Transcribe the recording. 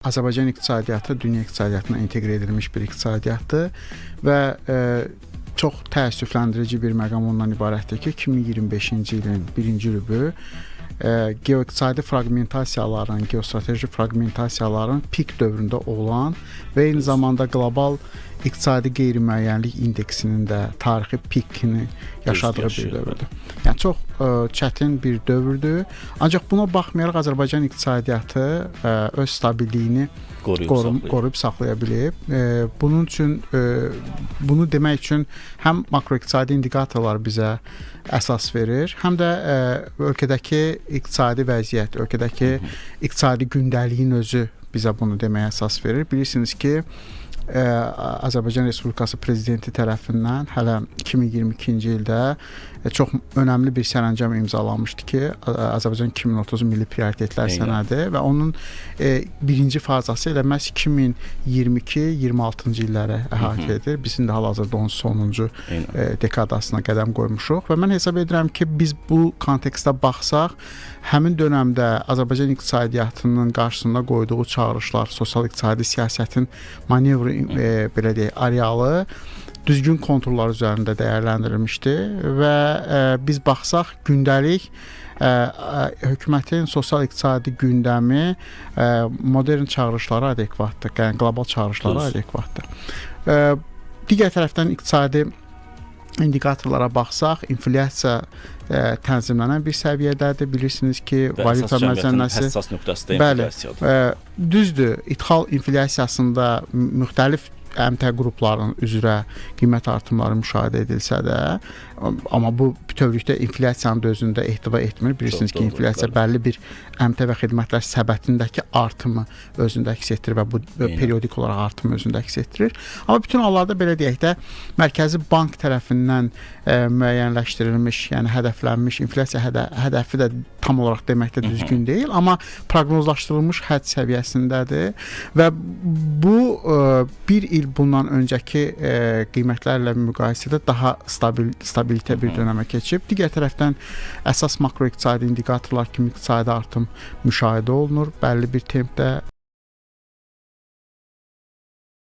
Azərbaycan iqtisadiyyatı dünya iqtisadiyyatına inteqrə edilmiş bir iqtisadiyyatdır və çox təəssüfləndirici bir məqam ondan ibarətdir ki, 2025-ci ilin birinci rübü geoiqtisadi fraqmentasiyaların, geostrateji fraqmentasiyaların pik dövründə olan və eyni zamanda qlobal iqtisadi qeyri-müəyyənlik indeksinin də tarixi pikini yaşadığı bir dövrdür. Yəni çox çətin bir dövrdür. Ancaq buna baxmayaraq Azərbaycan iqtisadiyyatı öz stabilliyini qoruyub saxlaya bilib. Bunun üçün bunu demək üçün həm makroiqtisadi indikatorlar bizə əsas verir, həm də ölkədəki iqtisadi vəziyyət, ölkədəki iqtisadi gündəliyin özü bizə bunu deməyə əsas verir. Bilirsiniz ki, Azərbaycan Respublikası Prezidenti tərəfindən hələ 2022-ci ildə çox önəmli bir sərəncam imzalanmışdı ki, Azərbaycan 2030 Milli Prioritetlər sənədi və onun birinci fazası elə məhz 2022-26-cı illəri əhatə edir. Biz indi hal-hazırda onun sonuncu dekadasına qədəm qoymuşuq və mən hesab edirəm ki, biz bu kontekstdə baxsaq, həmin dönəmdə Azərbaycan iqtisadiyyatının qarşısında qoyduğu çağırışlar, sosial-iqtisadi siyasətin manevr belə deyək, arealı düzgün konturlar üzərində dəyərləndirilmişdi və biz baxsaq gündəlik hökumətin sosial-iqtisadi gündəmi modern çağırışlara adekvatdır, yəni qlobal çağırışlara adekvatdır. Digər tərəfdən iqtisadi indikatorlara baxsaq, inflyasiya tənzimlənən bir səviyyədədir. Bilirsiniz ki, valyuta məzənnəsi həssas nöqtəsində inflyasiyadır. Bəli, düzdür. İdxal inflyasiyasında müxtəlif əmtəə qruplarının üzrə qiymət artımları müşahidə edilsə də, amma bu bütövlükdə inflyasiyanın da özündə ehtiva etmir. Bilirsiniz ki, inflyasiya bəlli bir əmtəə və xidmətlər səbətindəki artımı özündə əks etdirir və bu periodik olaraq artımı özündə əks etdirir. Amma bütün hallarda belə deyək də, Mərkəzi Bank tərəfindən müəyyənləşdirilmiş, yəni hədəflənmiş inflyasiya hədəfi də tam olaraq deməkdə düzgün deyil, amma proqnozlaşdırılmış hədd səviyyəsindədir və bu bir il bundan öncəki qiymətlərlə müqayisədə daha stabilitə bir dönəmə keçib. Digər tərəfdən əsas makroiqtisadi indikatorlar kimi iqtisadi artım müşahidə olunur. Bəlli bir tempdə